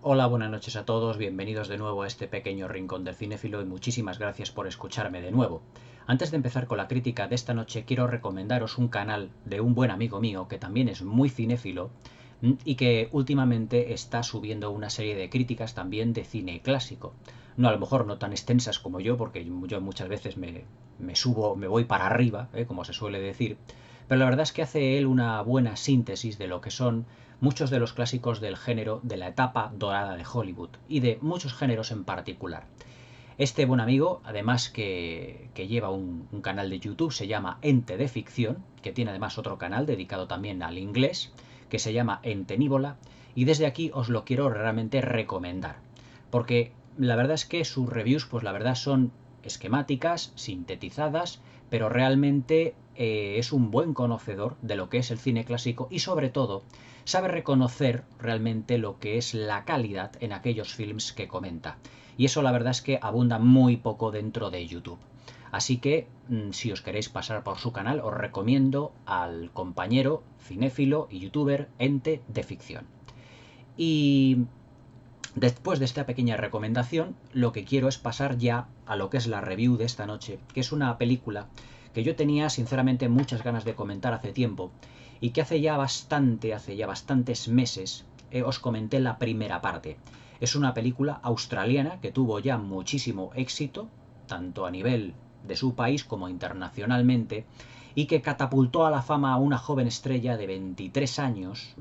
Hola, buenas noches a todos, bienvenidos de nuevo a este pequeño rincón del cinéfilo y muchísimas gracias por escucharme de nuevo. Antes de empezar con la crítica de esta noche, quiero recomendaros un canal de un buen amigo mío que también es muy cinéfilo y que últimamente está subiendo una serie de críticas también de cine clásico. No, a lo mejor no tan extensas como yo, porque yo muchas veces me subo, me voy para arriba, como se suele decir, pero la verdad es que hace él una buena síntesis de lo que son muchos de los clásicos del género de la etapa dorada de Hollywood y de muchos géneros en particular. Este buen amigo, además que lleva un canal de YouTube, se llama Ente de Ficción, que tiene además otro canal dedicado también al inglés, que se llama Entenívola, y desde aquí os lo quiero realmente recomendar, porque la verdad es que sus reviews, pues la verdad son esquemáticas, sintetizadas, pero realmente es un buen conocedor de lo que es el cine clásico y sobre todo sabe reconocer realmente lo que es la calidad en aquellos films que comenta. Y eso la verdad es que abunda muy poco dentro de YouTube. Así que si os queréis pasar por su canal, os recomiendo al compañero cinéfilo y youtuber Ente de Ficción. Y después de esta pequeña recomendación, lo que quiero es pasar ya a lo que es la review de esta noche, que es una película que yo tenía sinceramente muchas ganas de comentar hace tiempo y que hace ya bastantes meses os comenté la primera parte. Es una película australiana que tuvo ya muchísimo éxito, tanto a nivel de su país como internacionalmente, y que catapultó a la fama a una joven estrella de 23 años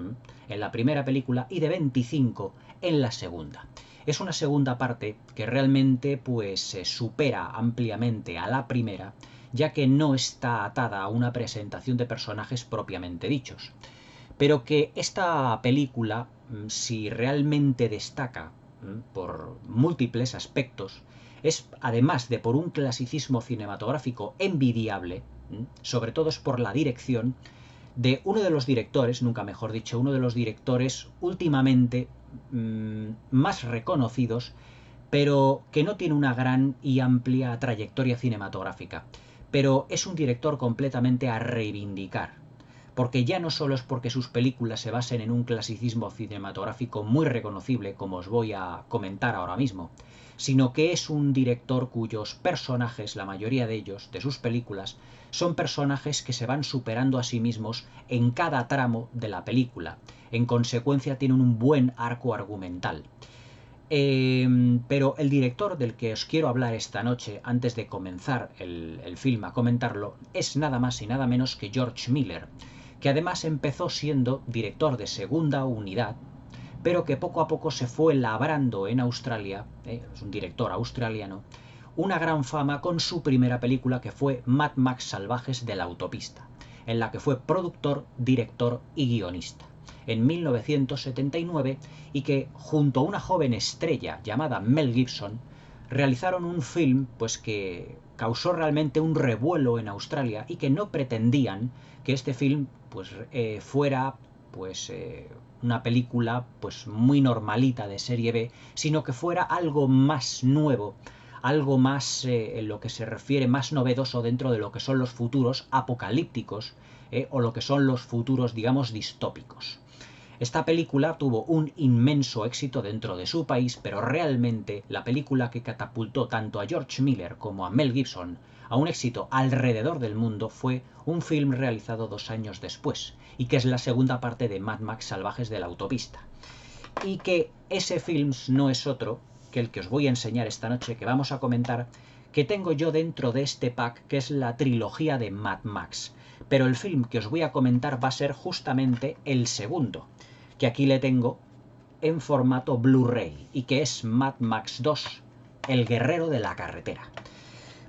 en la primera película y de 25 en la segunda. Es una segunda parte que realmente pues supera ampliamente a la primera, ya que no está atada a una presentación de personajes propiamente dichos. Pero que esta película, si realmente destaca por múltiples aspectos, es además de por un clasicismo cinematográfico envidiable, sobre todo es por la dirección de uno de los directores, nunca mejor dicho, uno de los directores últimamente más reconocidos, pero que no tiene una gran y amplia trayectoria cinematográfica. Pero es un director completamente a reivindicar, porque ya no solo es porque sus películas se basen en un clasicismo cinematográfico muy reconocible, como os voy a comentar ahora mismo, sino que es un director cuyos personajes, la mayoría de ellos, de sus películas, son personajes que se van superando a sí mismos en cada tramo de la película. En consecuencia tienen un buen arco argumental. Pero el director del que os quiero hablar esta noche, antes de comenzar el film a comentarlo, es nada más y nada menos que George Miller, que además empezó siendo director de segunda unidad, pero que poco a poco se fue labrando en Australia, es un director australiano, una gran fama con su primera película que fue Mad Max Salvajes de la Autopista, en la que fue productor, director y guionista en 1979 y que junto a una joven estrella llamada Mel Gibson realizaron un film pues que causó realmente un revuelo en Australia y que no pretendían que este film pues fuera pues una película pues muy normalita de serie B, sino que fuera algo más nuevo, algo más en lo que se refiere más novedoso dentro de lo que son los futuros apocalípticos o lo que son los futuros digamos distópicos. Esta película tuvo un inmenso éxito dentro de su país, pero realmente la película que catapultó tanto a George Miller como a Mel Gibson a un éxito alrededor del mundo fue un film realizado 2 años después, y que es la segunda parte de Mad Max Salvajes de la Autopista. Y que ese film no es otro que el que os voy a enseñar esta noche, que vamos a comentar, que tengo yo dentro de este pack, que es la trilogía de Mad Max. Pero el film que os voy a comentar va a ser justamente el segundo, que aquí le tengo en formato Blu-ray y que es Mad Max 2, El Guerrero de la Carretera.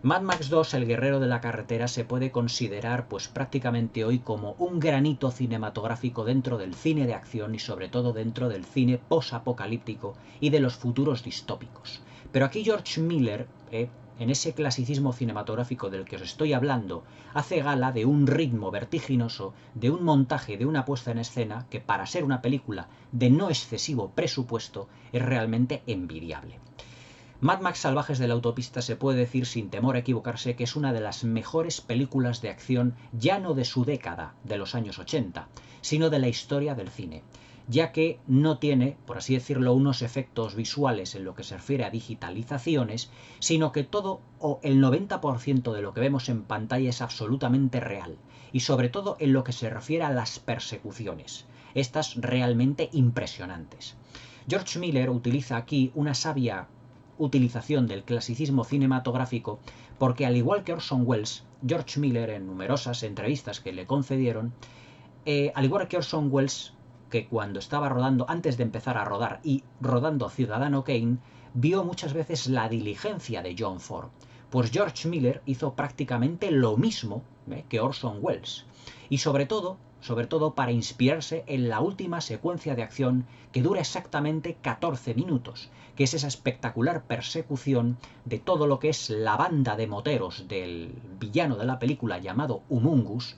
Mad Max 2, El Guerrero de la Carretera, se puede considerar pues prácticamente hoy como un granito cinematográfico dentro del cine de acción y sobre todo dentro del cine post-apocalíptico y de los futuros distópicos. Pero aquí George Miller, en ese clasicismo cinematográfico del que os estoy hablando, hace gala de un ritmo vertiginoso, de un montaje, de una puesta en escena que para ser una película de no excesivo presupuesto es realmente envidiable. Mad Max Salvajes de la Autopista se puede decir sin temor a equivocarse que es una de las mejores películas de acción ya no de su década, de los años 80, sino de la historia del cine, ya que no tiene, por así decirlo, unos efectos visuales en lo que se refiere a digitalizaciones, sino que todo o el 90% de lo que vemos en pantalla es absolutamente real, y sobre todo en lo que se refiere a las persecuciones, estas realmente impresionantes. George Miller utiliza aquí una sabia utilización del clasicismo cinematográfico porque, al igual que Orson Welles, George Miller, en numerosas entrevistas que le concedieron, al igual que Orson Welles, que cuando estaba rodando, antes de empezar a rodar y rodando Ciudadano Kane, vio muchas veces La diligencia de John Ford. Pues George Miller hizo prácticamente lo mismo que Orson Welles. Y sobre todo para inspirarse en la última secuencia de acción, que dura exactamente 14 minutos, que es esa espectacular persecución de todo lo que es la banda de moteros del villano de la película llamado Humungus,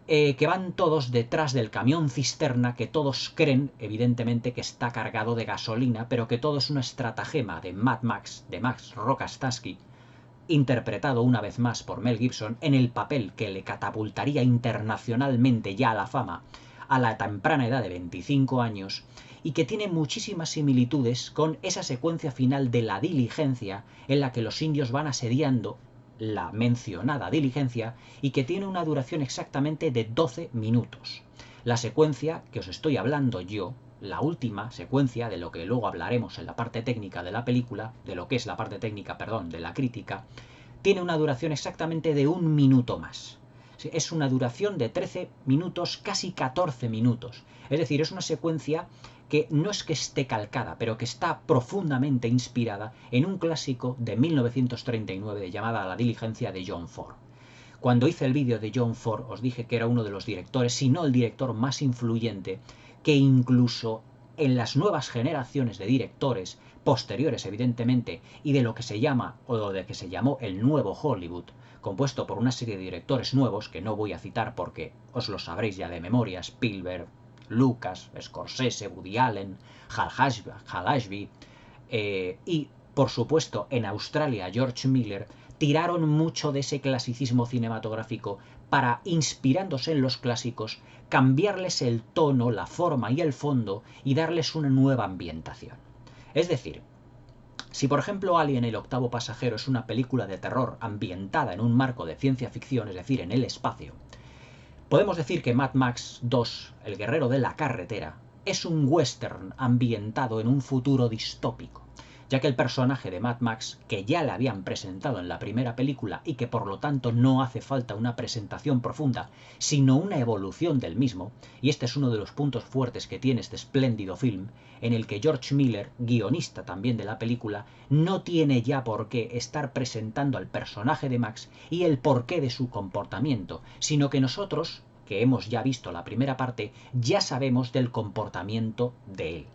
que van todos detrás del camión cisterna, que todos creen, evidentemente, que está cargado de gasolina, pero que todo es una estratagema de Mad Max, de Max Rokatansky, interpretado una vez más por Mel Gibson, en el papel que le catapultaría internacionalmente ya a la fama a la temprana edad de 25 años, y que tiene muchísimas similitudes con esa secuencia final de La diligencia, en la que los indios van asediando la mencionada diligencia y que tiene una duración exactamente de 12 minutos. La secuencia que os estoy hablando yo, la última secuencia, de lo que luego hablaremos en la parte técnica de la película, de lo que es la parte técnica, perdón, de la crítica, tiene una duración exactamente de 1 minuto más. Es una duración de 13 minutos, casi 14 minutos. Es decir, es una secuencia que no es que esté calcada, pero que está profundamente inspirada en un clásico de 1939 llamada La diligencia de John Ford. Cuando hice el vídeo de John Ford os dije que era uno de los directores, si no el director más influyente, que incluso en las nuevas generaciones de directores, posteriores evidentemente, y de lo que se llama, o de que se llamó el nuevo Hollywood, compuesto por una serie de directores nuevos, que no voy a citar porque os lo sabréis ya de memoria: Spielberg, Lucas, Scorsese, Woody Allen, Hal Ashby, y por supuesto en Australia George Miller, tiraron mucho de ese clasicismo cinematográfico para, inspirándose en los clásicos, cambiarles el tono, la forma y el fondo y darles una nueva ambientación. Es decir, si por ejemplo Alien, el octavo pasajero, es una película de terror ambientada en un marco de ciencia ficción, es decir, en el espacio, podemos decir que Mad Max 2, el guerrero de la carretera, es un western ambientado en un futuro distópico, ya que el personaje de Mad Max, que ya le habían presentado en la primera película y que por lo tanto no hace falta una presentación profunda, sino una evolución del mismo, y este es uno de los puntos fuertes que tiene este espléndido film, en el que George Miller, guionista también de la película, no tiene ya por qué estar presentando al personaje de Max y el porqué de su comportamiento, sino que nosotros, que hemos ya visto la primera parte, ya sabemos del comportamiento de él.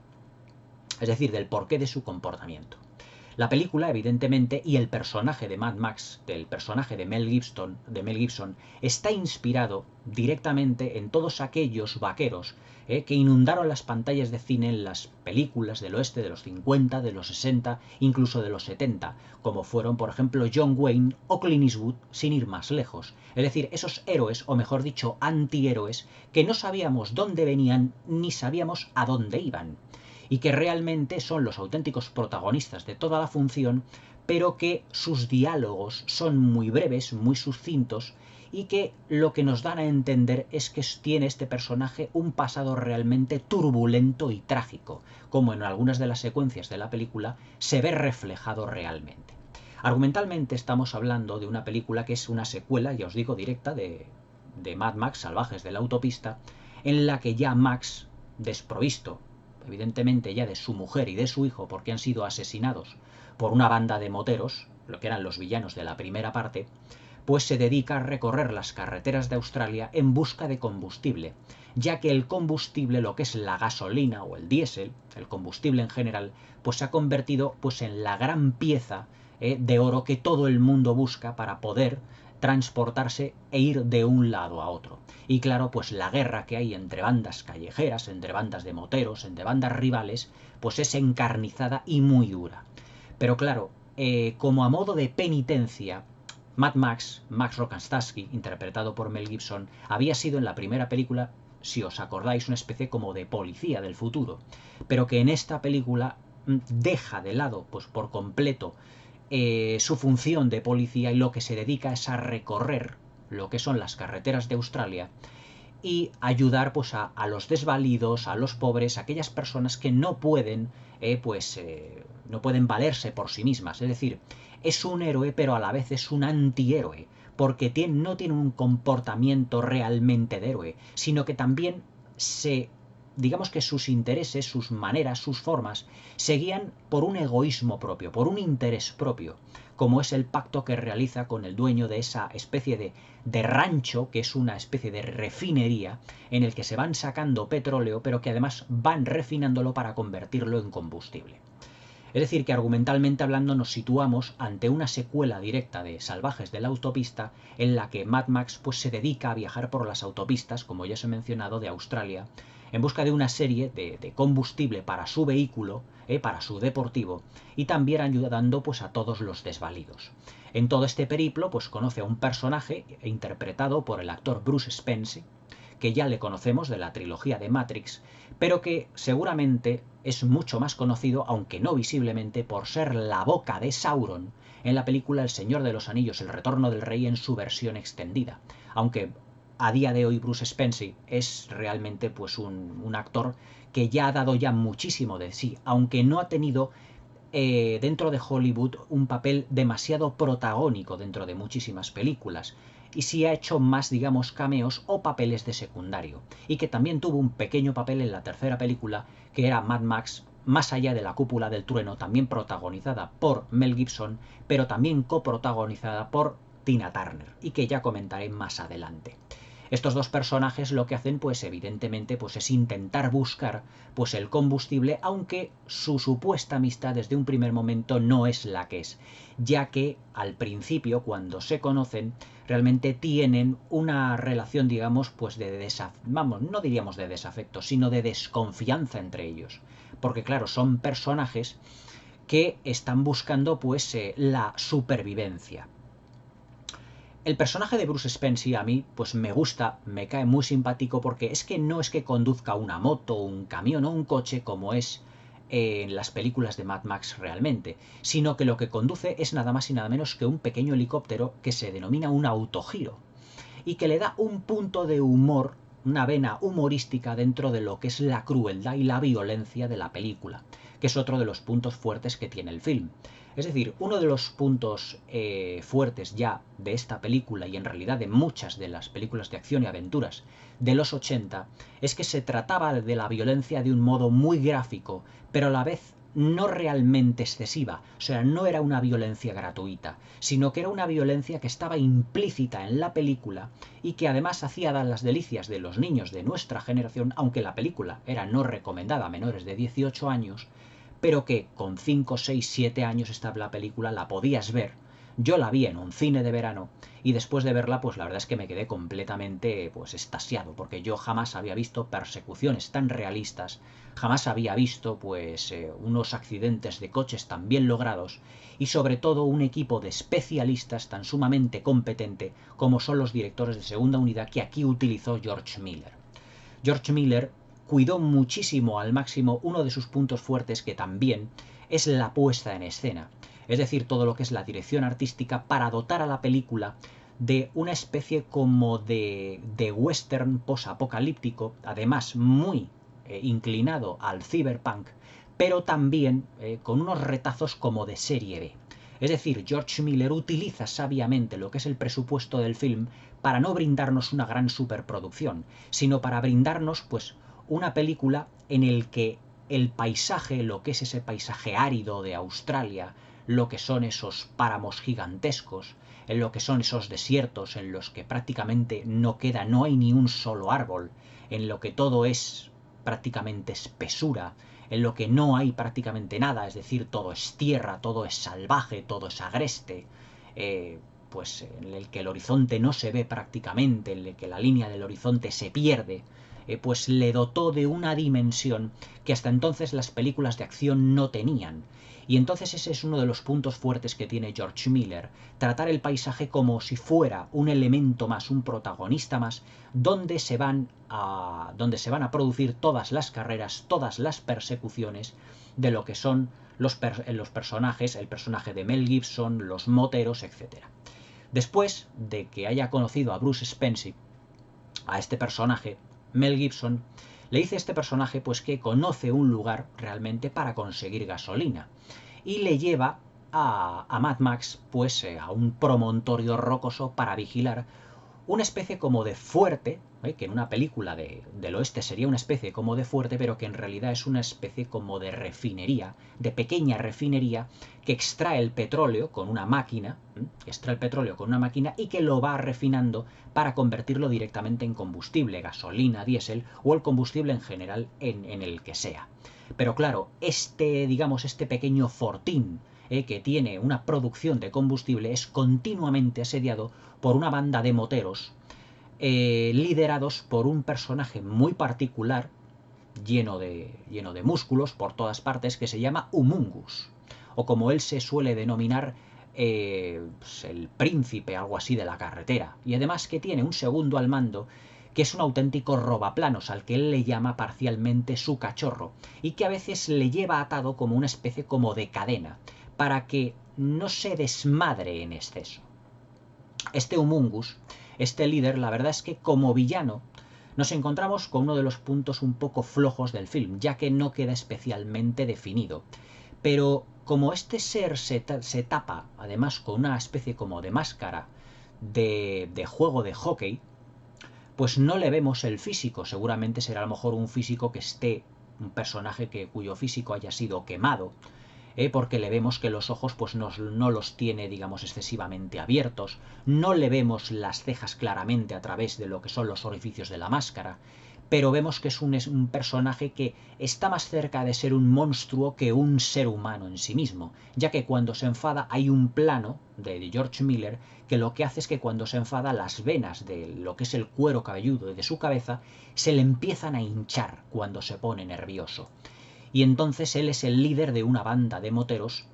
Es decir, del porqué de su comportamiento. La película, evidentemente, y el personaje de Mad Max, del personaje de Mel Gibson, está inspirado directamente en todos aquellos vaqueros que inundaron las pantallas de cine en las películas del oeste de los 50, de los 60, incluso de los 70, como fueron, por ejemplo, John Wayne o Clint Eastwood, sin ir más lejos. Es decir, esos héroes, o mejor dicho, antihéroes, que no sabíamos dónde venían ni sabíamos a dónde iban, y que realmente son los auténticos protagonistas de toda la función, pero que sus diálogos son muy breves, muy sucintos, y que lo que nos dan a entender es que tiene este personaje un pasado realmente turbulento y trágico, como en algunas de las secuencias de la película se ve reflejado realmente. Argumentalmente estamos hablando de una película que es una secuela, ya os digo, directa de Mad Max, Salvajes de la Autopista, en la que ya Max, desprovisto evidentemente ya de su mujer y de su hijo, porque han sido asesinados por una banda de moteros, lo que eran los villanos de la primera parte, pues se dedica a recorrer las carreteras de Australia en busca de combustible, ya que el combustible, lo que es la gasolina o el diésel, el combustible en general, pues se ha convertido pues en la gran pieza de oro que todo el mundo busca para poder transportarse e ir de un lado a otro. Y claro, pues la guerra que hay entre bandas callejeras, entre bandas de moteros, entre bandas rivales, pues es encarnizada y muy dura. Pero claro, como a modo de penitencia, Mad Max, Max Rokatansky, interpretado por Mel Gibson, había sido en la primera película si os acordáis, una especie como de policía del futuro, pero que en esta película deja de lado pues por completo su función de policía y lo que se dedica es a recorrer lo que son las carreteras de Australia y ayudar pues a los desvalidos, a los pobres, a aquellas personas que no pueden no pueden valerse por sí mismas. Es decir, es un héroe pero a la vez es un antihéroe, porque no tiene un comportamiento realmente de héroe, sino que también digamos que sus intereses, sus maneras, sus formas, se guían por un egoísmo propio, por un interés propio, como es el pacto que realiza con el dueño de esa especie de rancho, que es una especie de refinería, en el que se van sacando petróleo, pero que además van refinándolo para convertirlo en combustible. Es decir, que argumentalmente hablando nos situamos ante una secuela directa de Salvajes de la Autopista, en la que Mad Max pues, se dedica a viajar por las autopistas, como ya os he mencionado, de Australia, en busca de una serie de combustible para su vehículo, para su deportivo, y también ayudando pues, a todos los desvalidos. En todo este periplo pues, conoce a un personaje interpretado por el actor Bruce Spence, que ya le conocemos de la trilogía de Matrix, pero que seguramente es mucho más conocido, aunque no visiblemente, por ser la boca de Sauron en la película El Señor de los Anillos, El Retorno del Rey en su versión extendida. Aunque a día de hoy Bruce Spence es realmente pues un actor que ya ha dado ya muchísimo de sí, aunque no ha tenido dentro de Hollywood un papel demasiado protagónico dentro de muchísimas películas, y sí ha hecho más, digamos, cameos o papeles de secundario, y que también tuvo un pequeño papel en la tercera película, que era Mad Max, Más allá de la cúpula del trueno, también protagonizada por Mel Gibson, pero también coprotagonizada por Tina Turner, y que ya comentaré más adelante. Estos dos personajes lo que hacen, pues evidentemente, pues es intentar buscar pues el combustible, aunque su supuesta amistad desde un primer momento no es la que es, ya que al principio, cuando se conocen, realmente tienen una relación, digamos, pues no diríamos de desafecto, sino de desconfianza entre ellos, porque claro, son personajes que están buscando pues la supervivencia. El personaje de Bruce Spence a mí pues me gusta, me cae muy simpático, porque es que no es que conduzca una moto, un camión o un coche como es en las películas de Mad Max realmente, sino que lo que conduce es nada más y nada menos que un pequeño helicóptero que se denomina un autogiro y que le da un punto de humor, una vena humorística dentro de lo que es la crueldad y la violencia de la película, que es otro de los puntos fuertes que tiene el film. Es decir, uno de los puntos fuertes ya de esta película, y en realidad de muchas de las películas de acción y aventuras de los 80, es que se trataba de la violencia de un modo muy gráfico, pero a la vez no realmente excesiva. O sea, no era una violencia gratuita, sino que era una violencia que estaba implícita en la película y que además hacía dar las delicias de los niños de nuestra generación, aunque la película era no recomendada a menores de 18 años, pero que con 5, 6, 7 años la película la podías ver. Yo la vi en un cine de verano y después de verla, pues la verdad es que me quedé completamente pues extasiado, porque yo jamás había visto persecuciones tan realistas, jamás había visto pues unos accidentes de coches tan bien logrados, y sobre todo un equipo de especialistas tan sumamente competente como son los directores de segunda unidad que aquí utilizó George Miller. George Miller cuidó muchísimo al máximo uno de sus puntos fuertes, que también es la puesta en escena, es decir, todo lo que es la dirección artística, para dotar a la película de una especie como de western posapocalíptico, además muy inclinado al cyberpunk, pero también con unos retazos como de serie B. Es decir, George Miller utiliza sabiamente lo que es el presupuesto del film para no brindarnos una gran superproducción, sino para brindarnos pues una película en el que el paisaje, lo que es ese paisaje árido de Australia, lo que son esos páramos gigantescos, en lo que son esos desiertos en los que prácticamente no hay ni un solo árbol, en lo que todo es prácticamente espesura, en lo que no hay prácticamente nada, es decir, todo es tierra, todo es salvaje, todo es agreste, pues en el que el horizonte no se ve prácticamente, en el que la línea del horizonte se pierde pues le dotó de una dimensión que hasta entonces las películas de acción no tenían. Y entonces ese es uno de los puntos fuertes que tiene George Miller, tratar el paisaje como si fuera un elemento más, un protagonista más, donde se van a producir todas las carreras, todas las persecuciones de lo que son los personajes, el personaje de Mel Gibson, los moteros, etc. Después de que haya conocido a Bruce Spencer, a este personaje, Mel Gibson le dice a este personaje pues que conoce un lugar realmente para conseguir gasolina y le lleva a Mad Max pues a un promontorio rocoso para vigilar una especie como de fuerte, que en una película del oeste sería una especie como de fuerte, pero que en realidad es una especie como de refinería, de pequeña refinería, que extrae el petróleo con una máquina, y que lo va refinando para convertirlo directamente en combustible, gasolina, diésel o el combustible en general en el que sea. Pero claro, este pequeño fortín que tiene una producción de combustible es continuamente asediado por una banda de moteros liderados por un personaje muy particular, lleno de músculos por todas partes, que se llama Humungus, o como él se suele denominar, pues el príncipe, algo así, de la carretera. Y además que tiene un segundo al mando, que es un auténtico robaplanos, al que él le llama parcialmente su cachorro, y que a veces le lleva atado como una especie como de cadena, para que no se desmadre en exceso. Este Humungus, este líder, la verdad es que como villano nos encontramos con uno de los puntos un poco flojos del film, ya que no queda especialmente definido. Pero como este ser se tapa, además con una especie como de máscara de juego de hockey, pues no le vemos el físico. Seguramente será a lo mejor un físico un personaje cuyo físico haya sido quemado, porque le vemos que los ojos pues no los tiene, digamos, excesivamente abiertos, no le vemos las cejas claramente a través de lo que son los orificios de la máscara, pero vemos que es un personaje que está más cerca de ser un monstruo que un ser humano en sí mismo, ya que cuando se enfada hay un plano de George Miller que lo que hace es que cuando se enfada las venas de lo que es el cuero cabelludo de su cabeza se le empiezan a hinchar cuando se pone nervioso. Y entonces él es el líder de una banda de moteros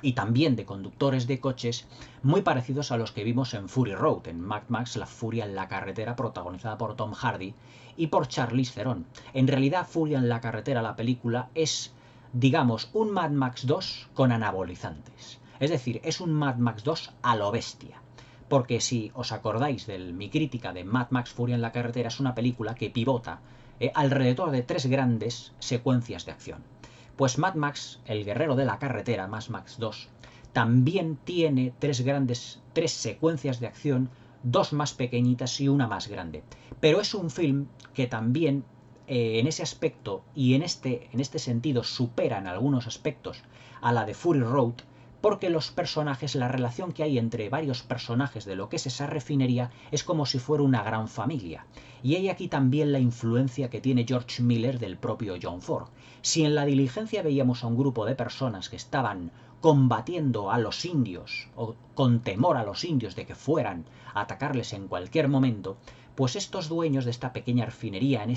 y también de conductores de coches muy parecidos a los que vimos en Fury Road, en Mad Max, la furia en la carretera, protagonizada por Tom Hardy y por Charlize Theron. En realidad, Furia en la carretera, la película, es, digamos, un Mad Max 2 con anabolizantes. Es decir, es un Mad Max 2 a lo bestia. Porque si os acordáis de mi crítica de Mad Max Furia en la carretera, es una película que pivota alrededor de 3 grandes secuencias de acción. Pues Mad Max, el guerrero de la carretera, Mad Max 2, también tiene 3 secuencias de acción, 2 más pequeñitas y una más grande. Pero es un film que también en ese aspecto y en este sentido supera en algunos aspectos a la de Fury Road, porque los personajes, la relación que hay entre varios personajes de lo que es esa refinería es como si fuera una gran familia. Y hay aquí también la influencia que tiene George Miller del propio John Ford. Si en la diligencia veíamos a un grupo de personas que estaban combatiendo a los indios o con temor a los indios de que fueran a atacarles en cualquier momento, pues estos dueños de esta pequeña refinería en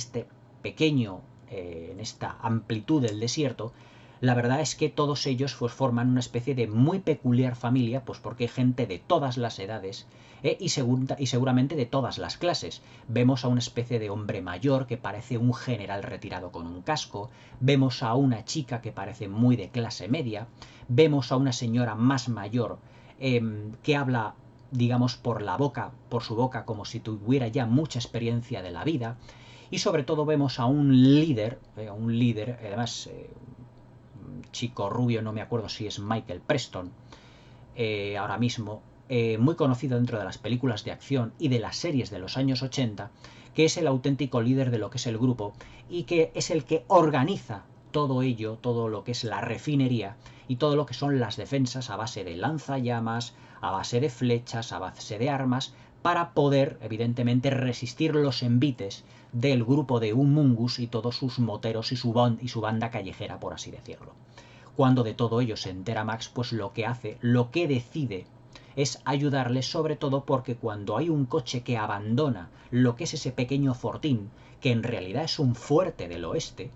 esta amplitud del desierto, la verdad es que todos ellos pues forman una especie de muy peculiar familia, pues porque hay gente de todas las edades y seguramente de todas las clases. Vemos a una especie de hombre mayor que parece un general retirado con un casco, vemos a una chica que parece muy de clase media, vemos a una señora más mayor que habla, digamos, por su boca, como si tuviera ya mucha experiencia de la vida, y sobre todo vemos a un líder, además chico rubio, no me acuerdo si es Michael Preston, ahora mismo, muy conocido dentro de las películas de acción y de las series de los años 80, que es el auténtico líder de lo que es el grupo y que es el que organiza todo ello, todo lo que es la refinería y todo lo que son las defensas a base de lanzallamas, a base de flechas, a base de armas, para poder, evidentemente, resistir los envites del grupo de Humungus y todos sus moteros y su banda callejera, por así decirlo. Cuando de todo ello se entera Max, pues lo que decide es ayudarle, sobre todo porque cuando hay un coche que abandona lo que es ese pequeño fortín, que en realidad es un fuerte del oeste,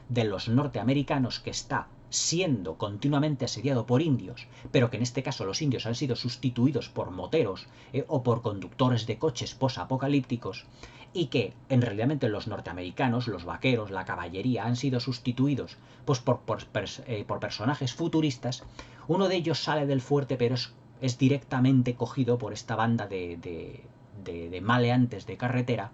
de los norteamericanos que está siendo continuamente asediado por indios, pero que en este caso los indios han sido sustituidos por moteros o por conductores de coches posapocalípticos, y que en realidad los norteamericanos, los vaqueros, la caballería han sido sustituidos pues, por personajes futuristas. Uno de ellos sale del fuerte, pero es directamente cogido por esta banda de maleantes de carretera,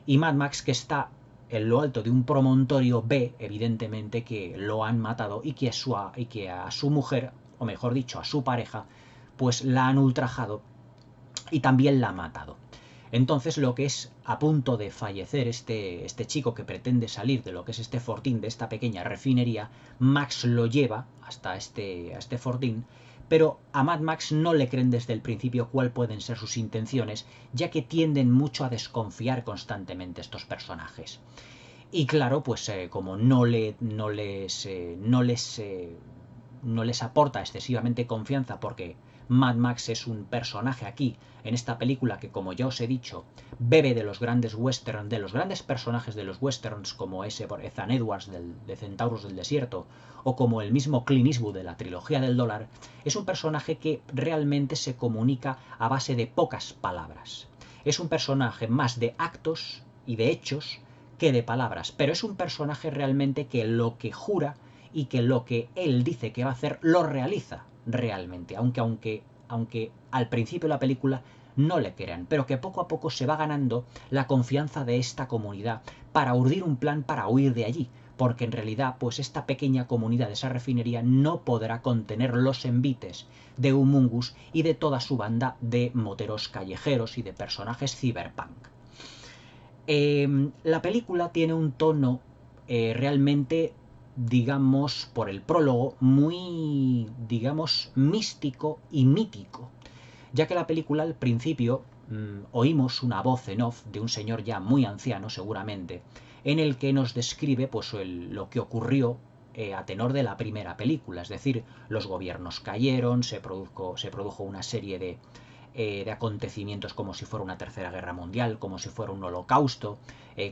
y Mad Max, que está en lo alto de un promontorio, ve evidentemente que lo han matado y que a su mujer, o mejor dicho, a su pareja, pues la han ultrajado y también la ha matado. Entonces, lo que es a punto de fallecer este chico que pretende salir de lo que es este fortín, de esta pequeña refinería, Max lo lleva hasta este fortín, pero a Mad Max no le creen desde el principio cuál pueden ser sus intenciones, ya que tienden mucho a desconfiar constantemente estos personajes. Y claro, pues como no les aporta excesivamente confianza, porque Mad Max es un personaje aquí, en esta película, que como ya os he dicho, bebe de los grandes westerns, de los grandes personajes de los westerns, como ese por Ethan Edwards de Centauros del Desierto, o como el mismo Clint Eastwood de la trilogía del dólar. Es un personaje que realmente se comunica a base de pocas palabras. Es un personaje más de actos y de hechos que de palabras, pero es un personaje realmente que lo que jura y que lo que él dice que va a hacer lo realiza realmente, aunque al principio de la película no le crean, pero que poco a poco se va ganando la confianza de esta comunidad para urdir un plan para huir de allí, porque en realidad pues esta pequeña comunidad de esa refinería no podrá contener los envites de Humungus y de toda su banda de moteros callejeros y de personajes cyberpunk. La película tiene un tono realmente, digamos, por el prólogo, muy, digamos, místico y mítico, ya que la película al principio oímos una voz en off de un señor ya muy anciano seguramente, en el que nos describe pues lo que ocurrió a tenor de la primera película, es decir, los gobiernos cayeron, se produjo una serie de acontecimientos como si fuera una tercera guerra mundial, como si fuera un holocausto,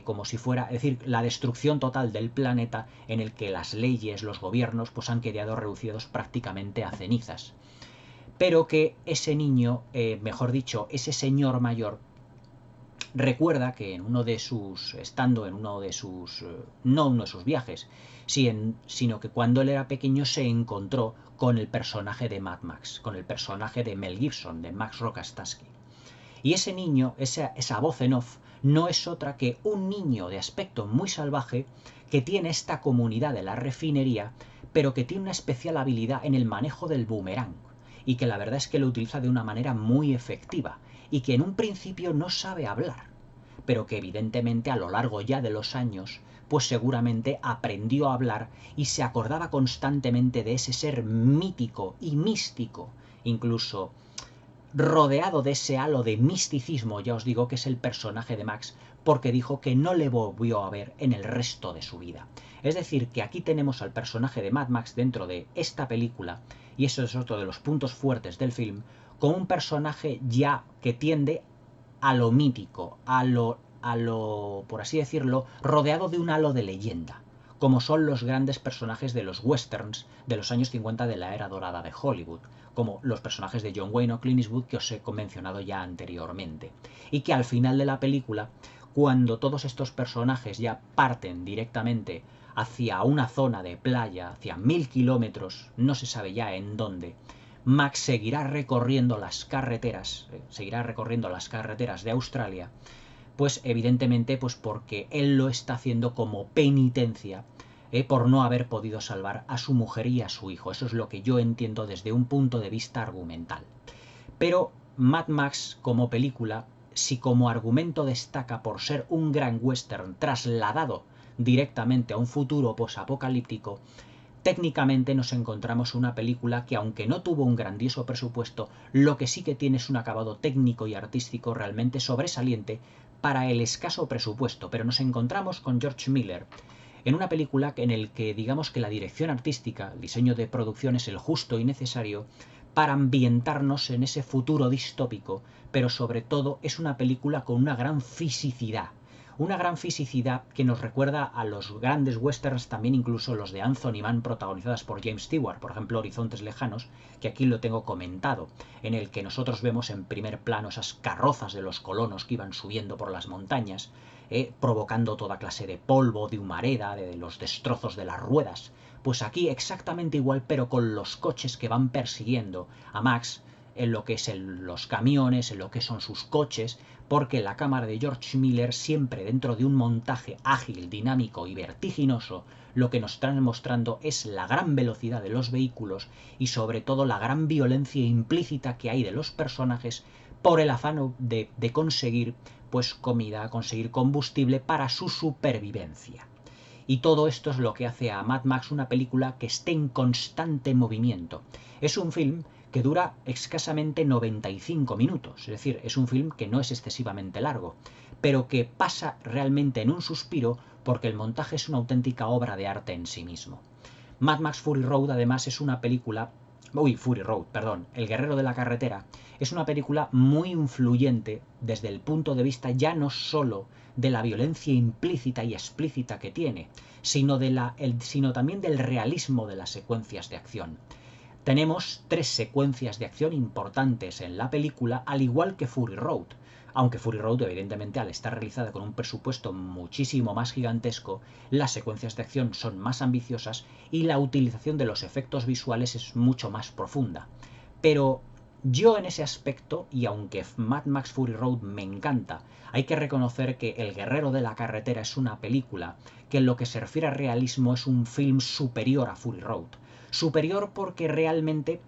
como si fuera, es decir, la destrucción total del planeta, en el que las leyes, los gobiernos, pues han quedado reducidos prácticamente a cenizas. Pero que ese niño, mejor dicho, ese señor mayor, recuerda que no uno de sus viajes, sino que cuando él era pequeño se encontró con el personaje de Mad Max, con el personaje de Mel Gibson, de Max Rokatansky. Y ese niño, esa voz en off, no es otra que un niño de aspecto muy salvaje que tiene esta comunidad de la refinería, pero que tiene una especial habilidad en el manejo del boomerang, y que la verdad es que lo utiliza de una manera muy efectiva, y que en un principio no sabe hablar, pero que evidentemente a lo largo ya de los años pues seguramente aprendió a hablar y se acordaba constantemente de ese ser mítico y místico, incluso rodeado de ese halo de misticismo, ya os digo que es el personaje de Max, porque dijo que no le volvió a ver en el resto de su vida. Es decir, que aquí tenemos al personaje de Mad Max dentro de esta película, y eso es otro de los puntos fuertes del film, como un personaje ya que tiende a lo mítico, a lo, por así decirlo, rodeado de un halo de leyenda, como son los grandes personajes de los westerns de los años 50 de la era dorada de Hollywood, como los personajes de John Wayne o Clint Eastwood que os he mencionado ya anteriormente, y que al final de la película, cuando todos estos personajes ya parten directamente hacia una zona de playa, hacia 1000 kilómetros, no se sabe ya en dónde, Max seguirá recorriendo las carreteras de Australia, pues evidentemente pues porque él lo está haciendo como penitencia por no haber podido salvar a su mujer y a su hijo. Eso es lo que yo entiendo desde un punto de vista argumental. Pero Mad Max como película, si como argumento destaca por ser un gran western trasladado directamente a un futuro posapocalíptico, técnicamente nos encontramos una película que, aunque no tuvo un grandioso presupuesto, lo que sí que tiene es un acabado técnico y artístico realmente sobresaliente para el escaso presupuesto. Pero nos encontramos con George Miller en una película en el que digamos que la dirección artística, el diseño de producción es el justo y necesario para ambientarnos en ese futuro distópico, pero sobre todo es una película con una gran fisicidad, una gran fisicidad que nos recuerda a los grandes westerns, también incluso los de Anthony Mann protagonizadas por James Stewart, por ejemplo Horizontes Lejanos, que aquí lo tengo comentado, en el que nosotros vemos en primer plano esas carrozas de los colonos que iban subiendo por las montañas, provocando toda clase de polvo, de humareda, de los destrozos de las ruedas. Pues aquí exactamente igual, pero con los coches que van persiguiendo a Max, en lo que es los camiones, en lo que son sus coches, porque la cámara de George Miller, siempre dentro de un montaje ágil, dinámico y vertiginoso, lo que nos están mostrando es la gran velocidad de los vehículos y sobre todo la gran violencia implícita que hay de los personajes por el afán de conseguir pues comida, conseguir combustible para su supervivencia. Y todo esto es lo que hace a Mad Max una película que esté en constante movimiento. Es un film que dura escasamente 95 minutos, es decir, es un film que no es excesivamente largo, pero que pasa realmente en un suspiro porque el montaje es una auténtica obra de arte en sí mismo. Mad Max Fury Road además es una película... Fury Road, perdón, El Guerrero de la Carretera, es una película muy influyente desde el punto de vista ya no solo de la violencia implícita y explícita que tiene, sino también del realismo de las secuencias de acción. Tenemos 3 secuencias de acción importantes en la película, al igual que Fury Road, aunque Fury Road, evidentemente, al estar realizada con un presupuesto muchísimo más gigantesco, las secuencias de acción son más ambiciosas y la utilización de los efectos visuales es mucho más profunda. Pero yo en ese aspecto, y aunque Mad Max Fury Road me encanta, hay que reconocer que El Guerrero de la Carretera es una película que en lo que se refiere a realismo es un film superior a Fury Road. Superior porque realmente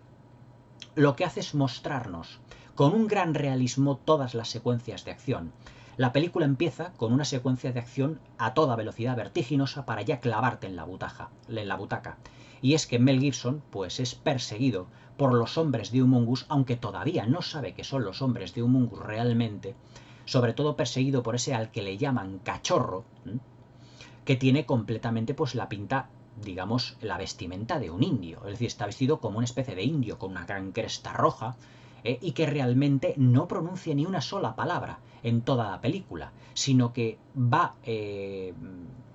lo que hace es mostrarnos con un gran realismo todas las secuencias de acción. La película empieza con una secuencia de acción a toda velocidad vertiginosa para ya clavarte en la butaca. Y es que Mel Gibson pues es perseguido por los hombres de Humongous, aunque todavía no sabe que son los hombres de Humongous realmente, sobre todo perseguido por ese al que le llaman cachorro, que tiene completamente pues la pinta, digamos, la vestimenta de un indio. Es decir, está vestido como una especie de indio, con una gran cresta roja, y que realmente no pronuncia ni una sola palabra en toda la película, sino que va,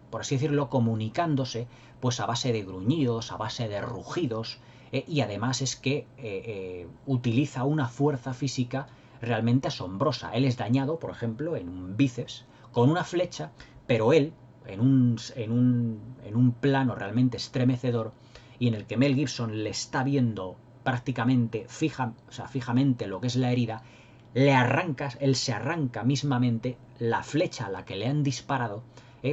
por así decirlo, comunicándose pues a base de gruñidos, a base de rugidos, y además es que utiliza una fuerza física realmente asombrosa. Él es dañado, por ejemplo, en un bíceps con una flecha, pero él, en un plano realmente estremecedor y en el que Mel Gibson le está viendo prácticamente fijamente lo que es la herida, él se arranca mismamente la flecha a la que le han disparado,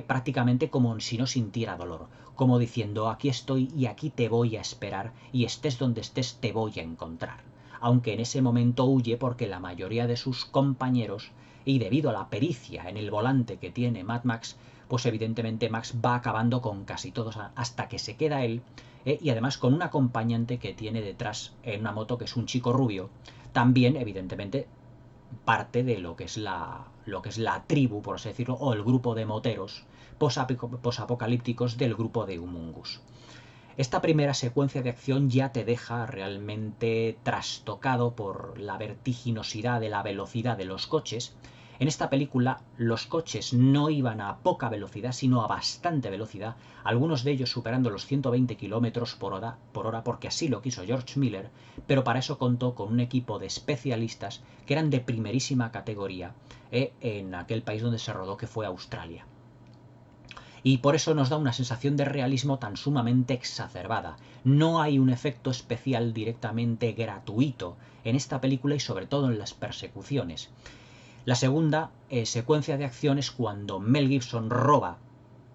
prácticamente como si no sintiera dolor, como diciendo aquí estoy y aquí te voy a esperar y estés donde estés te voy a encontrar. Aunque en ese momento huye porque la mayoría de sus compañeros, y debido a la pericia en el volante que tiene Mad Max, pues evidentemente Max va acabando con casi todos hasta que se queda él, y además con un acompañante que tiene detrás en una moto, que es un chico rubio, también evidentemente parte de lo que es la tribu, por así decirlo, o el grupo de moteros posapocalípticos del grupo de Humongous. Esta primera secuencia de acción ya te deja realmente trastocado por la vertiginosidad de la velocidad de los coches. En esta película los coches no iban a poca velocidad, sino a bastante velocidad, algunos de ellos superando los 120 km por hora, porque así lo quiso George Miller, pero para eso contó con un equipo de especialistas que eran de primerísima categoría en aquel país donde se rodó, que fue Australia. Y por eso nos da una sensación de realismo tan sumamente exacerbada. No hay un efecto especial directamente gratuito en esta película y sobre todo en las persecuciones. La segunda secuencia de acción es cuando Mel Gibson roba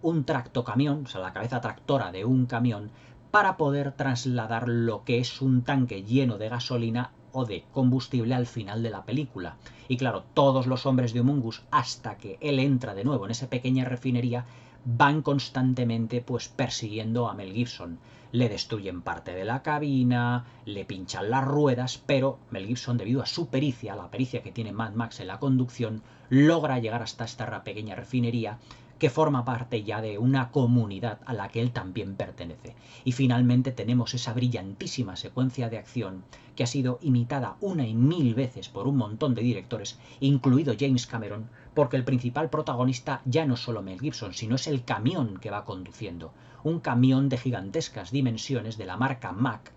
un tractocamión, o sea, la cabeza tractora de un camión, para poder trasladar lo que es un tanque lleno de gasolina o de combustible al final de la película. Y claro, todos los hombres de Humongous, hasta que él entra de nuevo en esa pequeña refinería, van constantemente pues persiguiendo a Mel Gibson. Le destruyen parte de la cabina, le pinchan las ruedas, pero Mel Gibson, debido a su pericia, la pericia que tiene Mad Max en la conducción, logra llegar hasta esta pequeña refinería que forma parte ya de una comunidad a la que él también pertenece. Y finalmente tenemos esa brillantísima secuencia de acción que ha sido imitada una y mil veces por un montón de directores, incluido James Cameron, porque el principal protagonista ya no es solo Mel Gibson, sino es el camión que va conduciendo, un camión de gigantescas dimensiones de la marca Mack,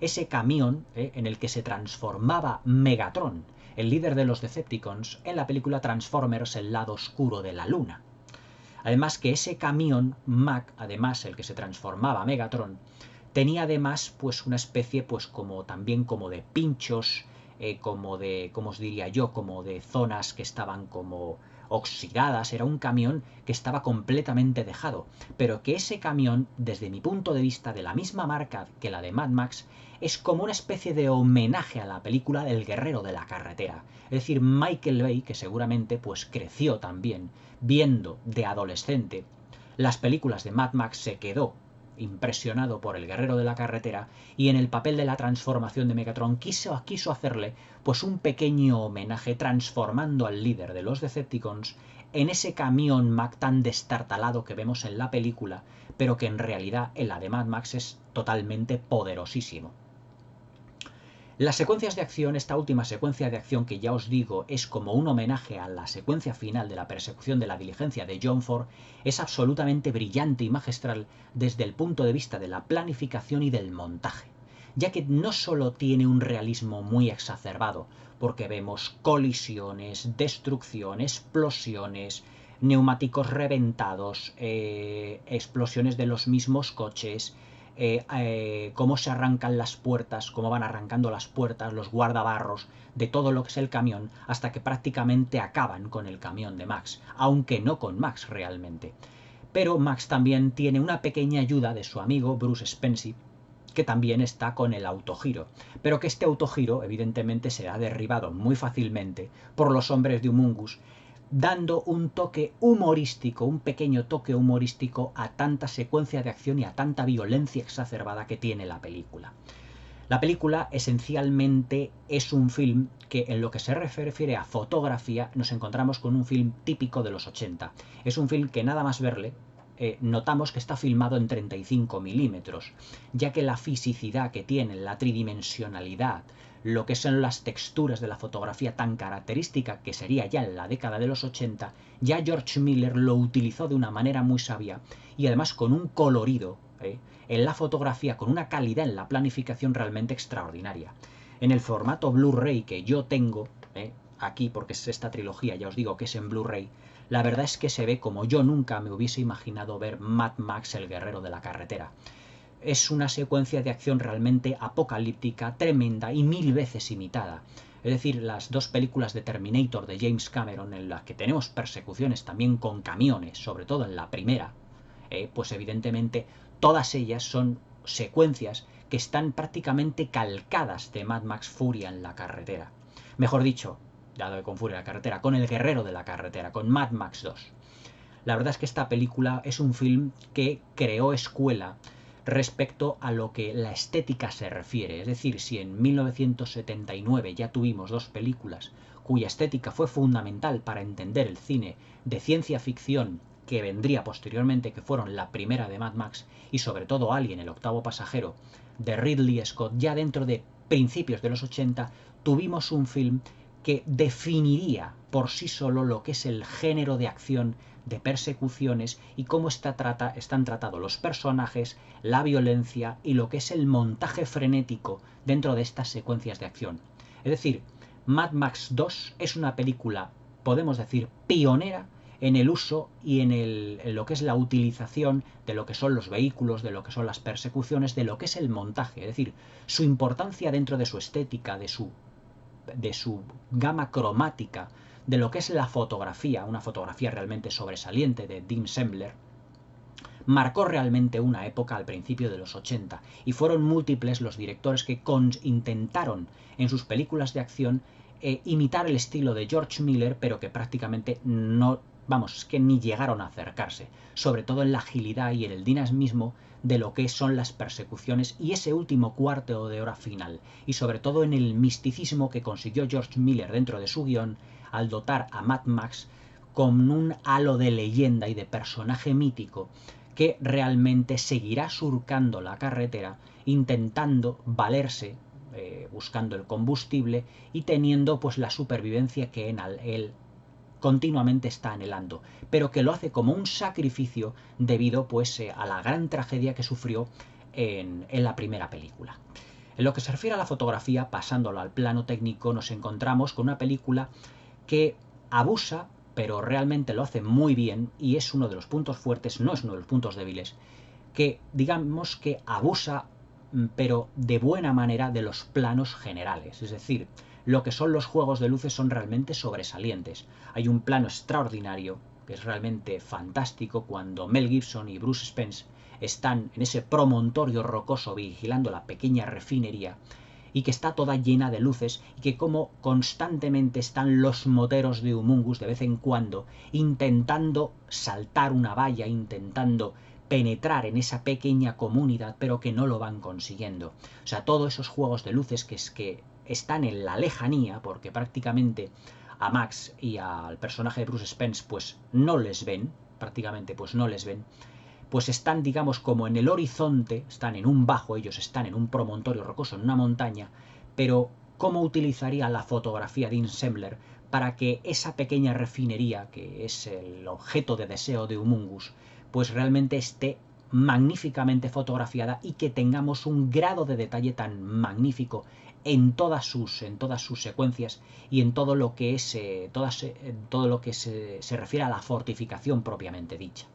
ese camión en el que se transformaba Megatron, el líder de los Decepticons, en la película Transformers: El lado oscuro de la luna. Además que ese camión Mack, además el que se transformaba Megatron, tenía además pues una especie pues como también como de pinchos, como de, ¿cómo os diría yo? Como de zonas que estaban como oxidadas. Era un camión que estaba completamente dejado, pero que ese camión, desde mi punto de vista, de la misma marca que la de Mad Max, es como una especie de homenaje a la película del guerrero de la carretera. Es decir, Michael Bay, que seguramente pues creció también viendo de adolescente las películas de Mad Max, se quedó impresionado por el guerrero de la carretera y en el papel de la transformación de Megatron quiso hacerle pues un pequeño homenaje transformando al líder de los Decepticons en ese camión Mack tan destartalado que vemos en la película, pero que en realidad en la de Mad Max es totalmente poderosísimo. Las secuencias de acción, esta última secuencia de acción que ya os digo es como un homenaje a la secuencia final de la persecución de la diligencia de John Ford, es absolutamente brillante y magistral desde el punto de vista de la planificación y del montaje, ya que no solo tiene un realismo muy exacerbado, porque vemos colisiones, destrucción, explosiones, neumáticos reventados, explosiones de los mismos coches, cómo se arrancan las puertas, cómo van arrancando las puertas, los guardabarros de todo lo que es el camión, hasta que prácticamente acaban con el camión de Max, aunque no con Max realmente. Pero Max también tiene una pequeña ayuda de su amigo Bruce Spencer, que también está con el autogiro, pero que este autogiro evidentemente será derribado muy fácilmente por los hombres de Humungus, dando un toque humorístico, un pequeño toque humorístico a tanta secuencia de acción y a tanta violencia exacerbada que tiene la película. La película esencialmente es un film que en lo que se refiere a fotografía nos encontramos con un film típico de los 80. Es un film que nada más verle notamos que está filmado en 35 milímetros, ya que la fisicidad que tiene, la tridimensionalidad, lo que son las texturas de la fotografía tan característica que sería ya en la década de los 80, ya George Miller lo utilizó de una manera muy sabia y además con un colorido en la fotografía, con una calidad en la planificación realmente extraordinaria. En el formato Blu-ray que yo tengo aquí, porque es esta trilogía, ya os digo que es en Blu-ray, la verdad es que se ve como yo nunca me hubiese imaginado ver Mad Max, el guerrero de la carretera. Es una secuencia de acción realmente apocalíptica, tremenda y 1000 veces imitada. Es decir, las dos películas de Terminator de James Cameron, en las que tenemos persecuciones también con camiones, sobre todo en la primera, pues evidentemente todas ellas son secuencias que están prácticamente calcadas de Mad Max Furia en la carretera. Mejor dicho, dado que con Furia en la carretera, con el guerrero de la carretera, con Mad Max 2. La verdad es que esta película es un film que creó escuela respecto a lo que la estética se refiere. Es decir, si en 1979 ya tuvimos dos películas cuya estética fue fundamental para entender el cine de ciencia ficción que vendría posteriormente, que fueron la primera de Mad Max y sobre todo Alien, el octavo pasajero, de Ridley Scott, ya dentro de principios de los 80 tuvimos un film que definiría por sí solo lo que es el género de acción, de persecuciones y cómo están tratados los personajes, la violencia y lo que es el montaje frenético dentro de estas secuencias de acción. Es decir, Mad Max 2 es una película, podemos decir, pionera en el uso y en lo que es la utilización de lo que son los vehículos, de lo que son las persecuciones, de lo que es el montaje. Es decir, su importancia dentro de su estética, de su gama cromática, de lo que es la fotografía, una fotografía realmente sobresaliente de Dean Sembler, marcó realmente una época al principio de los 80 y fueron múltiples los directores que intentaron en sus películas de acción imitar el estilo de George Miller, pero que prácticamente no, vamos, es que ni llegaron a acercarse, sobre todo en la agilidad y en el dinamismo de lo que son las persecuciones y ese último cuarto de hora final, y sobre todo en el misticismo que consiguió George Miller dentro de su guión al dotar a Mad Max con un halo de leyenda y de personaje mítico que realmente seguirá surcando la carretera intentando valerse, buscando el combustible y teniendo pues la supervivencia que en él continuamente está anhelando, pero que lo hace como un sacrificio debido pues a la gran tragedia que sufrió en la primera película. En lo que se refiere a la fotografía, pasándolo al plano técnico, nos encontramos con una película que abusa, pero realmente lo hace muy bien, y es uno de los puntos fuertes, no es uno de los puntos débiles, que digamos que abusa, pero de buena manera, de los planos generales. Es decir, lo que son los juegos de luces son realmente sobresalientes. Hay un plano extraordinario, que es realmente fantástico, cuando Mel Gibson y Bruce Spence están en ese promontorio rocoso vigilando la pequeña refinería, y que está toda llena de luces, y que como constantemente están los moteros de Humungus de vez en cuando intentando saltar una valla, intentando penetrar en esa pequeña comunidad, pero que no lo van consiguiendo. O sea, todos esos juegos de luces que están en la lejanía, porque prácticamente a Max y al personaje de Bruce Spence pues no les ven, prácticamente pues no les ven, pues están, digamos, como en el horizonte, están en un bajo, ellos están en un promontorio rocoso, en una montaña, pero ¿cómo utilizaría la fotografía de Insembler para que esa pequeña refinería, que es el objeto de deseo de Humungus, pues realmente esté magníficamente fotografiada y que tengamos un grado de detalle tan magnífico en todas sus secuencias y en todo lo que es todo lo que se refiere a la fortificación propiamente dicha?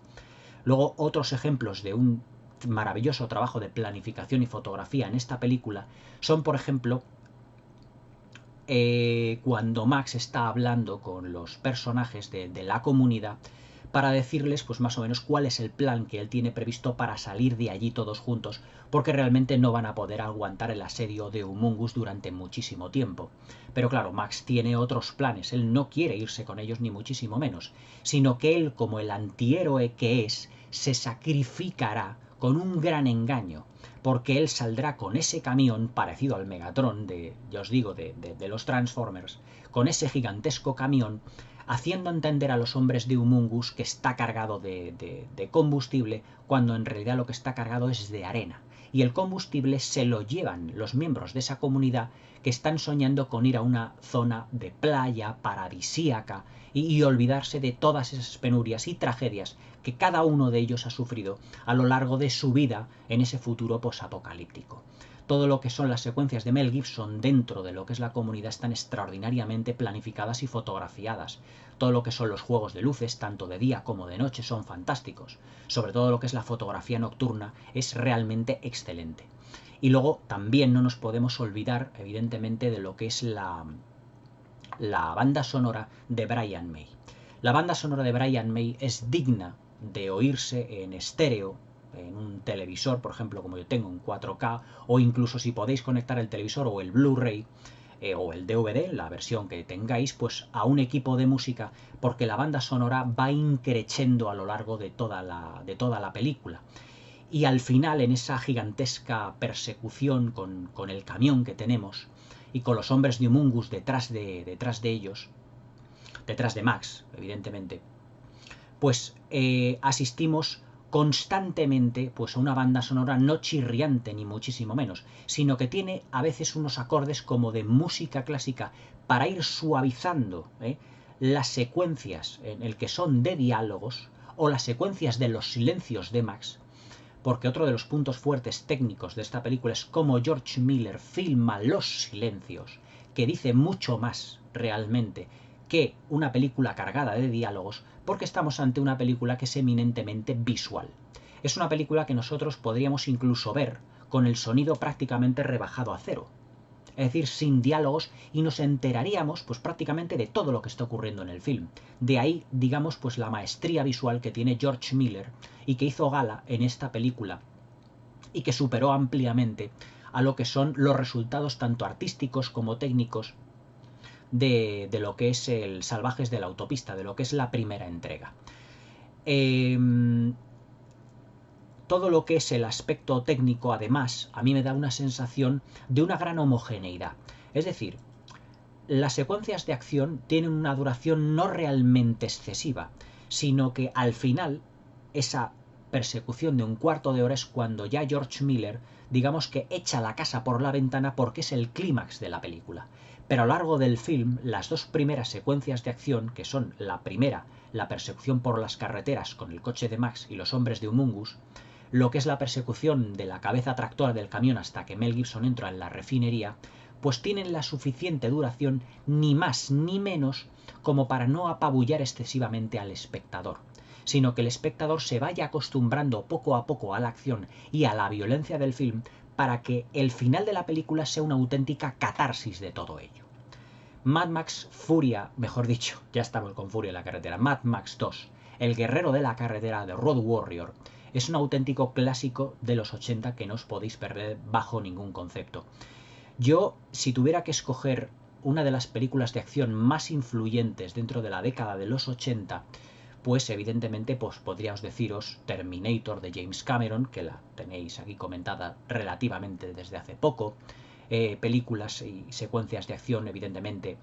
Luego, otros ejemplos de un maravilloso trabajo de planificación y fotografía en esta película son, por ejemplo, cuando Max está hablando con los personajes de la comunidad para decirles pues más o menos cuál es el plan que él tiene previsto para salir de allí todos juntos, porque realmente no van a poder aguantar el asedio de Humungus durante muchísimo tiempo. Pero claro, Max tiene otros planes, él no quiere irse con ellos ni muchísimo menos, sino que él, como el antihéroe que es, se sacrificará con un gran engaño, porque él saldrá con ese camión parecido al Megatron ya os digo, de los Transformers, con ese gigantesco camión, haciendo entender a los hombres de Humungus que está cargado de combustible, cuando en realidad lo que está cargado es de arena. Y el combustible se lo llevan los miembros de esa comunidad que están soñando con ir a una zona de playa paradisíaca y olvidarse de todas esas penurias y tragedias que cada uno de ellos ha sufrido a lo largo de su vida en ese futuro posapocalíptico. Todo lo que son las secuencias de Mel Gibson dentro de lo que es la comunidad están extraordinariamente planificadas y fotografiadas. Todo lo que son los juegos de luces, tanto de día como de noche, son fantásticos. Sobre todo lo que es la fotografía nocturna es realmente excelente. Y luego también no nos podemos olvidar, evidentemente, de lo que es la banda sonora de Brian May. La banda sonora de Brian May es digna de oírse en estéreo, en un televisor, por ejemplo, como yo tengo, en 4K, o incluso si podéis conectar el televisor o el Blu-ray o el DVD, la versión que tengáis, pues a un equipo de música, porque la banda sonora va increciendo a lo largo de toda la película. Y al final, en esa gigantesca persecución con el camión que tenemos, y con los hombres de Humungus detrás de ellos, detrás de Max, evidentemente, pues asistimos constantemente pues a una banda sonora no chirriante ni muchísimo menos, sino que tiene a veces unos acordes como de música clásica para ir suavizando las secuencias en el que son de diálogos o las secuencias de los silencios de Max, porque otro de los puntos fuertes técnicos de esta película es cómo George Miller filma los silencios, que dice mucho más realmente que una película cargada de diálogos, porque estamos ante una película que es eminentemente visual. Es una película que nosotros podríamos incluso ver con el sonido prácticamente rebajado a cero, es decir, sin diálogos, y nos enteraríamos pues prácticamente de todo lo que está ocurriendo en el film. De ahí, digamos, pues la maestría visual que tiene George Miller y que hizo gala en esta película y que superó ampliamente a lo que son los resultados tanto artísticos como técnicos de lo que es el Salvajes de la Autopista, de lo que es la primera entrega. Todo lo que es el aspecto técnico, además, a mí me da una sensación de una gran homogeneidad. Es decir, las secuencias de acción tienen una duración no realmente excesiva, sino que al final esa persecución de un cuarto de hora es cuando ya George Miller, digamos que echa la casa por la ventana porque es el clímax de la película. Pero a lo largo del film, las dos primeras secuencias de acción, que son la primera, la persecución por las carreteras con el coche de Max y los hombres de Humungus, lo que es la persecución de la cabeza tractora del camión hasta que Mel Gibson entra en la refinería, pues tienen la suficiente duración, ni más ni menos, como para no apabullar excesivamente al espectador, sino que el espectador se vaya acostumbrando poco a poco a la acción y a la violencia del film para que el final de la película sea una auténtica catarsis de todo ello. Mad Max Furia, mejor dicho, ya estamos con Furia en la carretera, Mad Max 2, el guerrero de la carretera de Road Warrior, es un auténtico clásico de los 80 que no os podéis perder bajo ningún concepto. Yo, si tuviera que escoger una de las películas de acción más influyentes dentro de la década de los 80, pues evidentemente pues podríamos deciros Terminator de James Cameron, que la tenéis aquí comentada relativamente desde hace poco, películas y secuencias de acción evidentemente,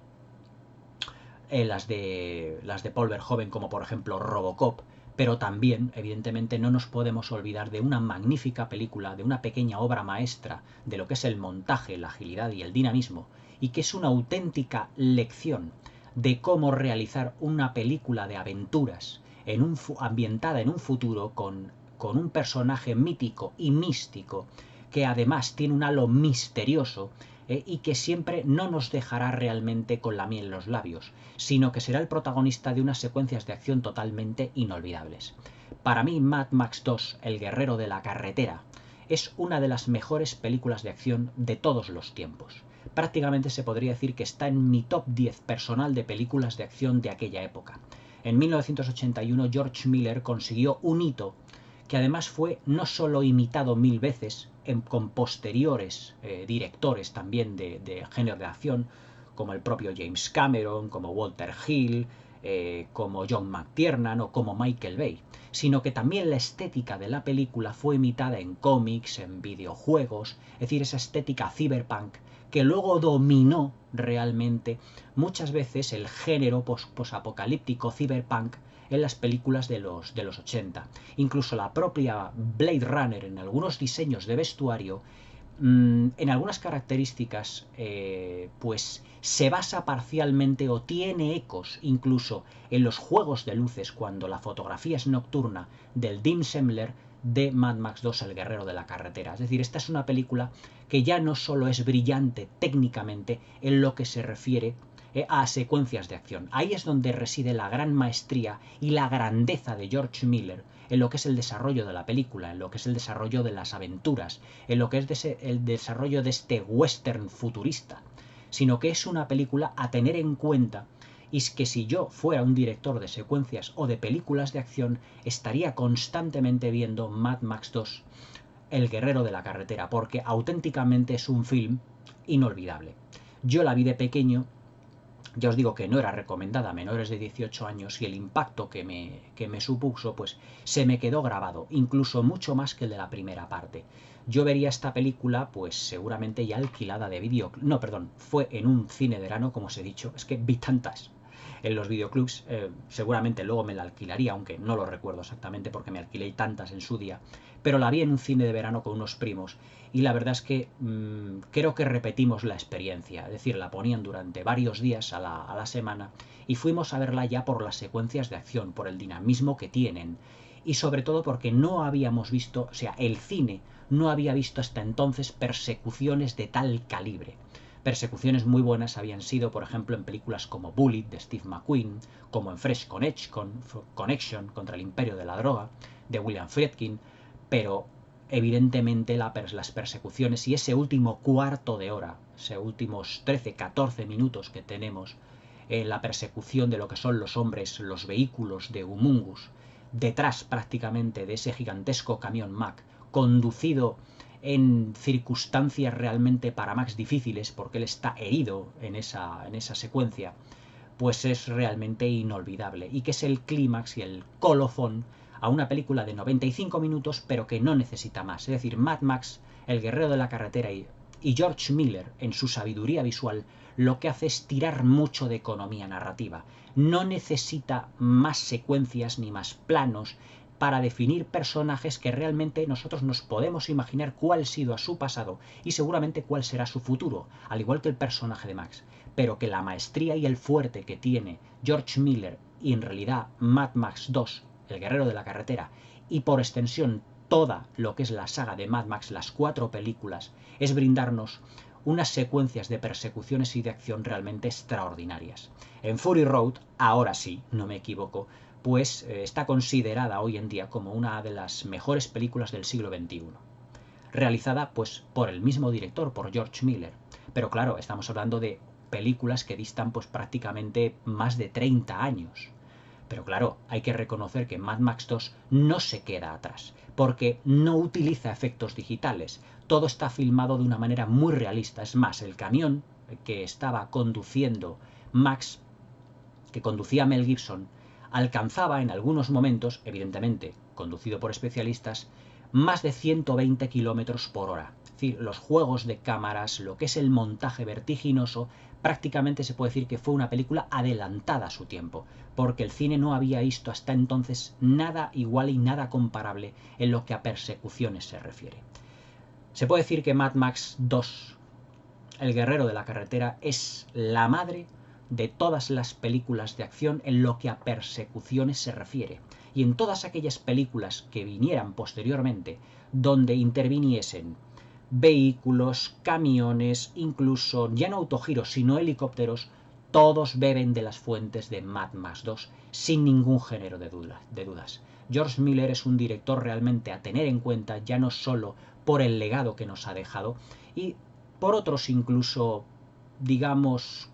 las de Paul Verhoeven como por ejemplo Robocop, pero también evidentemente no nos podemos olvidar de una magnífica película, de una pequeña obra maestra de lo que es el montaje, la agilidad y el dinamismo, y que es una auténtica lección de cómo realizar una película de aventuras ambientada en un futuro con un personaje mítico y místico que además tiene un halo misterioso, y que siempre no nos dejará realmente con la miel en los labios, sino que será el protagonista de unas secuencias de acción totalmente inolvidables. Para mí, Mad Max 2, El guerrero de la carretera, es una de las mejores películas de acción de todos los tiempos. Prácticamente se podría decir que está en mi top 10 personal de películas de acción de aquella época. En 1981 George Miller consiguió un hito que además fue no solo imitado 1000 veces con posteriores directores también de género de acción, como el propio James Cameron, como Walter Hill, como John McTiernan o como Michael Bay, sino que también la estética de la película fue imitada en cómics, en videojuegos, es decir, esa estética cyberpunk que luego dominó realmente muchas veces el género posapocalíptico cyberpunk en las películas de los 80. Incluso la propia Blade Runner en algunos diseños de vestuario, en algunas características, pues se basa parcialmente o tiene ecos incluso en los juegos de luces cuando la fotografía es nocturna del Dim Sembler de Mad Max 2, El guerrero de la carretera. Es decir, esta es una película que ya no solo es brillante técnicamente en lo que se refiere a secuencias de acción. Ahí es donde reside la gran maestría y la grandeza de George Miller en lo que es el desarrollo de la película, en lo que es el desarrollo de las aventuras, en lo que es el desarrollo de este western futurista, sino que es una película a tener en cuenta, y es que si yo fuera un director de secuencias o de películas de acción, estaría constantemente viendo Mad Max 2, El guerrero de la carretera, porque auténticamente es un film inolvidable. Yo la vi de pequeño. Ya os digo que no era recomendada a menores de 18 años y el impacto que me supuso, pues se me quedó grabado, incluso mucho más que el de la primera parte. Yo vería esta película, pues seguramente ya alquilada de vídeo. No, perdón, fue en un cine de verano, como os he dicho, es que vi tantas en los videoclubs, seguramente luego me la alquilaría, aunque no lo recuerdo exactamente porque me alquilé tantas en su día, pero la vi en un cine de verano con unos primos y la verdad es que creo que repetimos la experiencia, es decir, la ponían durante varios días a la semana y fuimos a verla ya por las secuencias de acción, por el dinamismo que tienen y sobre todo porque no habíamos visto, o sea, el cine no había visto hasta entonces persecuciones de tal calibre. Persecuciones muy buenas habían sido, por ejemplo, en películas como Bullitt de Steve McQueen, como en Fresh Connection contra el Imperio de la Droga de William Friedkin, pero evidentemente las persecuciones y ese último cuarto de hora, esos últimos 13-14 minutos que tenemos en la persecución de lo que son los hombres, los vehículos de Humungus, detrás prácticamente de ese gigantesco camión Mack, conducido en circunstancias realmente para Max difíciles, porque él está herido en esa secuencia, pues es realmente inolvidable, y que es el clímax y el colofón a una película de 95 minutos, pero que no necesita más. Es decir, Mad Max, El guerrero de la carretera y George Miller, en su sabiduría visual, lo que hace es tirar mucho de economía narrativa. No necesita más secuencias ni más planos, para definir personajes que realmente nosotros nos podemos imaginar cuál ha sido su pasado y seguramente cuál será su futuro, al igual que el personaje de Max. Pero que la maestría y el fuerte que tiene George Miller y en realidad Mad Max 2, el guerrero de la carretera, y por extensión toda lo que es la saga de Mad Max, las 4 películas, es brindarnos unas secuencias de persecuciones y de acción realmente extraordinarias. En Fury Road, ahora sí, no me equivoco, pues está considerada hoy en día como una de las mejores películas del siglo XXI, realizada pues por el mismo director, por George Miller. Pero claro, estamos hablando de películas que distan pues prácticamente más de 30 años. Pero claro, hay que reconocer que Mad Max 2 no se queda atrás, porque no utiliza efectos digitales. Todo está filmado de una manera muy realista. Es más, el camión que estaba conduciendo Max, que conducía Mel Gibson, alcanzaba en algunos momentos, evidentemente conducido por especialistas, más de 120 km por hora. Es decir, los juegos de cámaras, lo que es el montaje vertiginoso, prácticamente se puede decir que fue una película adelantada a su tiempo, porque el cine no había visto hasta entonces nada igual y nada comparable en lo que a persecuciones se refiere. Se puede decir que Mad Max 2, el guerrero de la carretera, es la madre de todas las películas de acción en lo que a persecuciones se refiere. Y en todas aquellas películas que vinieran posteriormente, donde interviniesen vehículos, camiones, incluso ya no autogiros, sino helicópteros, todos beben de las fuentes de Mad Max 2 sin ningún género de dudas. George Miller es un director realmente a tener en cuenta, ya no solo por el legado que nos ha dejado, y por otros incluso, digamos,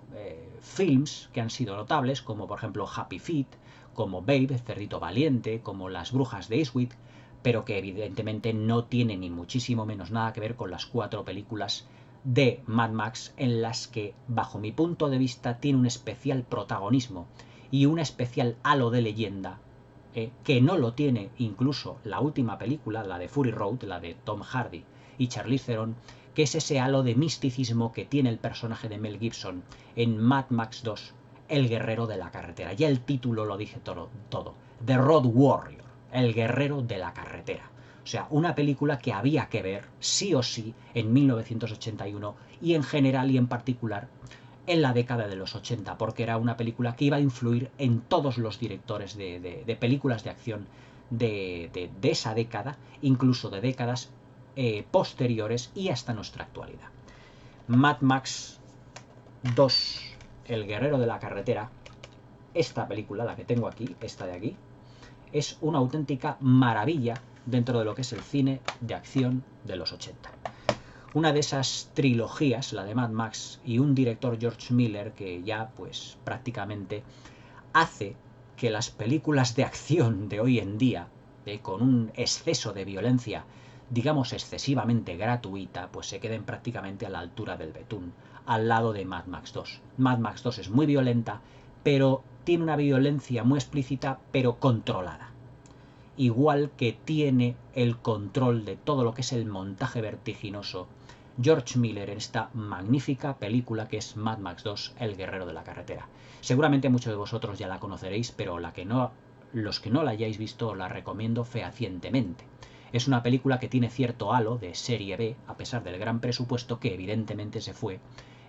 films que han sido notables, como por ejemplo Happy Feet, como Babe, Cerdito Valiente, como Las Brujas de Eastwick, pero que evidentemente no tiene ni muchísimo menos nada que ver con las 4 películas de Mad Max, en las que, bajo mi punto de vista, tiene un especial protagonismo y un especial halo de leyenda, que no lo tiene incluso la última película, la de Fury Road, la de Tom Hardy y Charlize Theron, que es ese halo de misticismo que tiene el personaje de Mel Gibson en Mad Max 2, el guerrero de la carretera. Ya el título lo dice todo. The Road Warrior, el guerrero de la carretera. O sea, una película que había que ver, sí o sí, en 1981 y en general y en particular en la década de los 80, porque era una película que iba a influir en todos los directores de películas de acción de esa década, incluso de décadas posteriores y hasta nuestra actualidad. Mad Max 2, el guerrero de la carretera, esta película, la que tengo aquí, esta de aquí, es una auténtica maravilla dentro de lo que es el cine de acción de los 80. Una de esas trilogías, la de Mad Max, y un director, George Miller, que ya pues prácticamente hace que las películas de acción de hoy en día, con un exceso de violencia, digamos excesivamente gratuita, pues se queden prácticamente a la altura del betún, al lado de Mad Max 2. Mad Max 2 es muy violenta, pero tiene una violencia muy explícita, pero controlada. Igual que tiene el control de todo lo que es el montaje vertiginoso George Miller en esta magnífica película que es Mad Max 2, el guerrero de la carretera. Seguramente muchos de vosotros ya la conoceréis, pero los que no la hayáis visto la recomiendo fehacientemente. Es una película que tiene cierto halo de serie B, a pesar del gran presupuesto que evidentemente se fue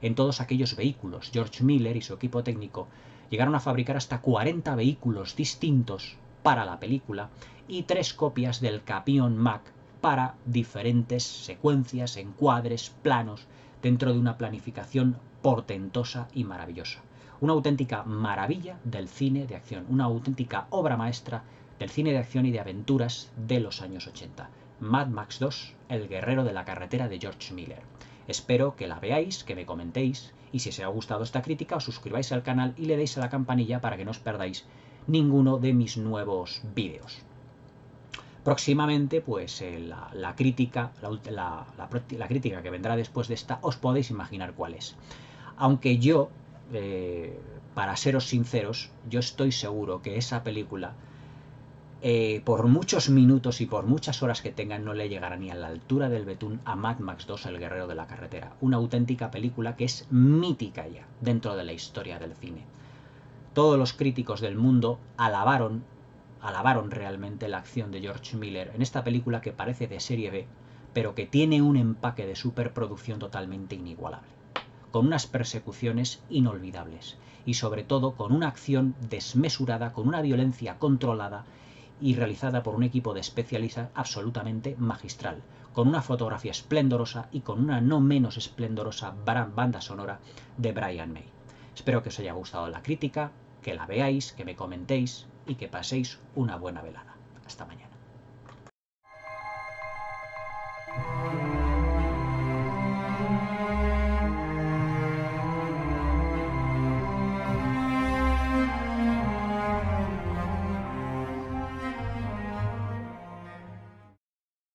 en todos aquellos vehículos. George Miller y su equipo técnico llegaron a fabricar hasta 40 vehículos distintos para la película y 3 copias del camión Mack para diferentes secuencias, encuadres, planos, dentro de una planificación portentosa y maravillosa. Una auténtica maravilla del cine de acción, una auténtica obra maestra del cine de acción y de aventuras de los años 80. Mad Max 2, el guerrero de la carretera de George Miller. Espero que la veáis, que me comentéis, y si os ha gustado esta crítica os suscribáis al canal y le deis a la campanilla para que no os perdáis ninguno de mis nuevos vídeos. Próximamente, pues la crítica que vendrá después de esta, os podéis imaginar cuál es. Aunque yo, para seros sinceros, yo estoy seguro que esa película, por muchos minutos y por muchas horas que tengan, no le llegará ni a la altura del betún a Mad Max 2, el guerrero de la carretera. Una auténtica película que es mítica ya dentro de la historia del cine. Todos los críticos del mundo alabaron alabaron realmente la acción de George Miller en esta película que parece de serie B, pero que tiene un empaque de superproducción totalmente inigualable, con unas persecuciones inolvidables y sobre todo con una acción desmesurada, con una violencia controlada y realizada por un equipo de especialistas absolutamente magistral, con una fotografía esplendorosa y con una no menos esplendorosa banda sonora de Brian May. Espero que os haya gustado la crítica, que la veáis, que me comentéis y que paséis una buena velada. Hasta mañana.